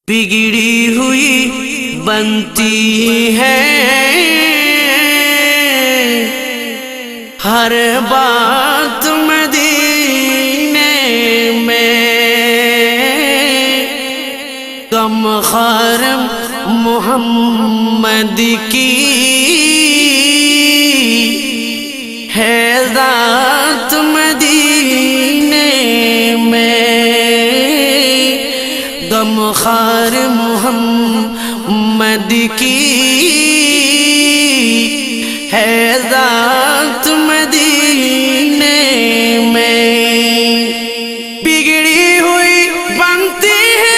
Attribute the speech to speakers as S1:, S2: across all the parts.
S1: بگڑی ہوئی بنتی ہے ہر بات مدینے میں، غم خوار محمد کی ہے ذات مدینے میں، غم خوار محمد کی ہے ذات مدینے میں، بگڑی ہوئی بنتی ہے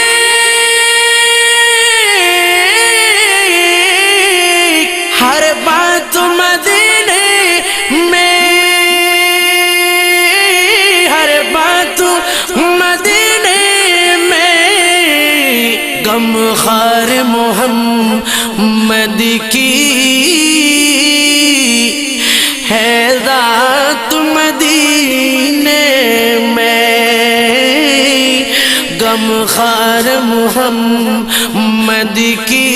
S1: ہر بات مدینے میں، ہر بات مدینے میں، غم خوار محمد کی ہے ذات مدینے میں، غم خوار محمد کی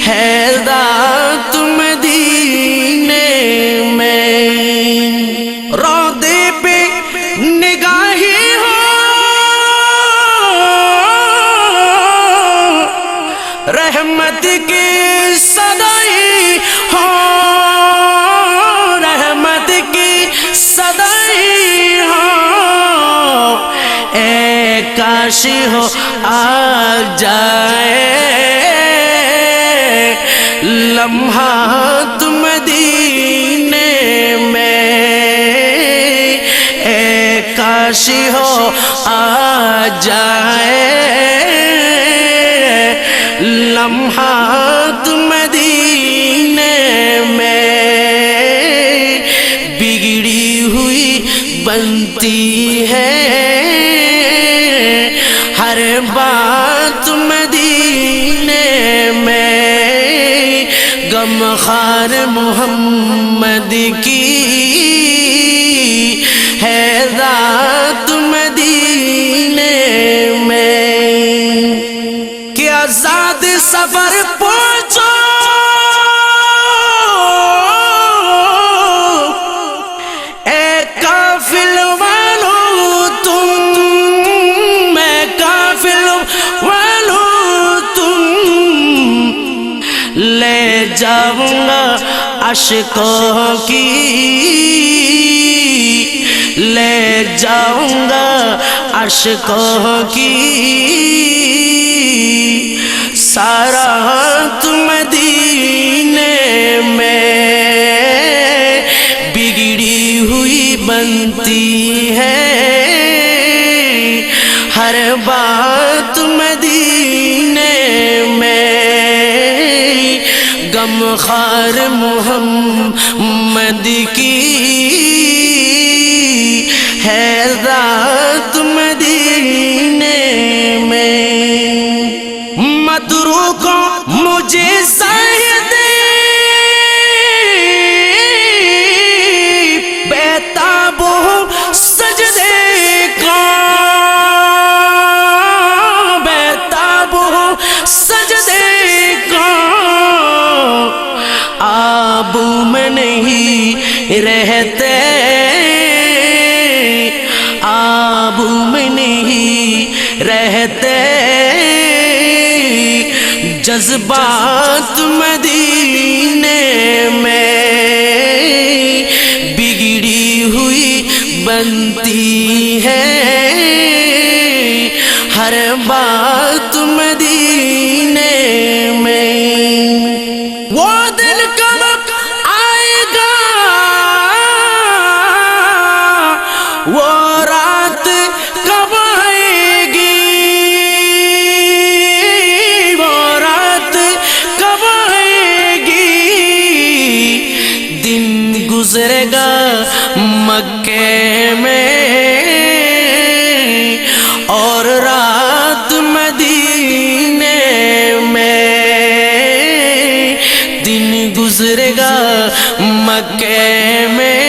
S1: ہے ذات مدینے میں، روضے پہ نگاہی ہو رحمت کی صدائی ہو، رحمت کی صدائی ہو، اے کاش ہو آ جائے لمحات مدینے میں، اے کاش ہو آ جائے لمحات مدینے میں، بگڑی ہوئی بنتی ہے ہر بات مدینے میں، غم خوار محمد کی ہے ذات مدینے میں، کہ آزاد سفر پہنچو اے قافل والو تم، اے قافل والو تم، لے جاؤں گا عشقوں کی، لے جاؤں گا عشقوں کی سارات مدینے میں، بگڑی ہوئی بنتی ہے ہر بات مدینے میں، غم خوار محمد کی ہے ذات مدینے میں، متروکوں مجھے سائے دے بیتاب ہوں سجدے کا، بیتاب ہوں سجدے کا، آب میں نہیں رہتے، آب میں نہیں رہتے، جذبات مدینے میں، بگڑی ہوئی بنتی ہے ہر بات مدینے میں، وہ دل کب آئے گا وہ رات کب آئے گی، وہ رات کب آئے گی، دن گزرے گا مکے میں اور رات مدینے میں، دن گزرے گا مکے میں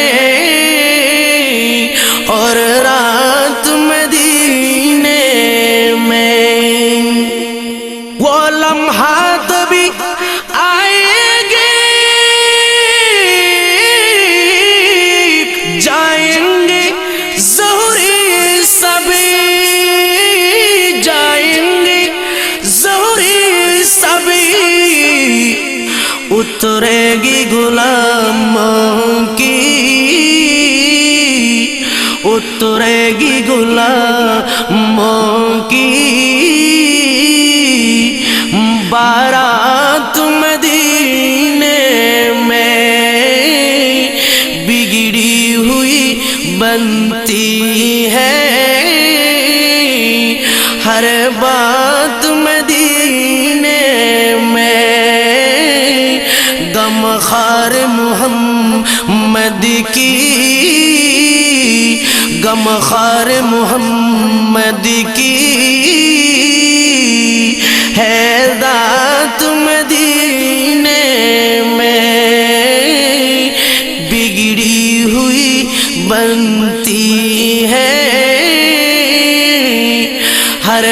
S1: اور رات مدینے میں، اترے گی غلاموں کی، اترے گی غلاموں کی بارات مدینے میں بگڑی ہوئی بنتی ہے، ہر بات مدینے میں غم خار محمد کی، غم خار محمد کی ہے ذات مدینے میں بگڑی ہوئی بنتی ہے، ہر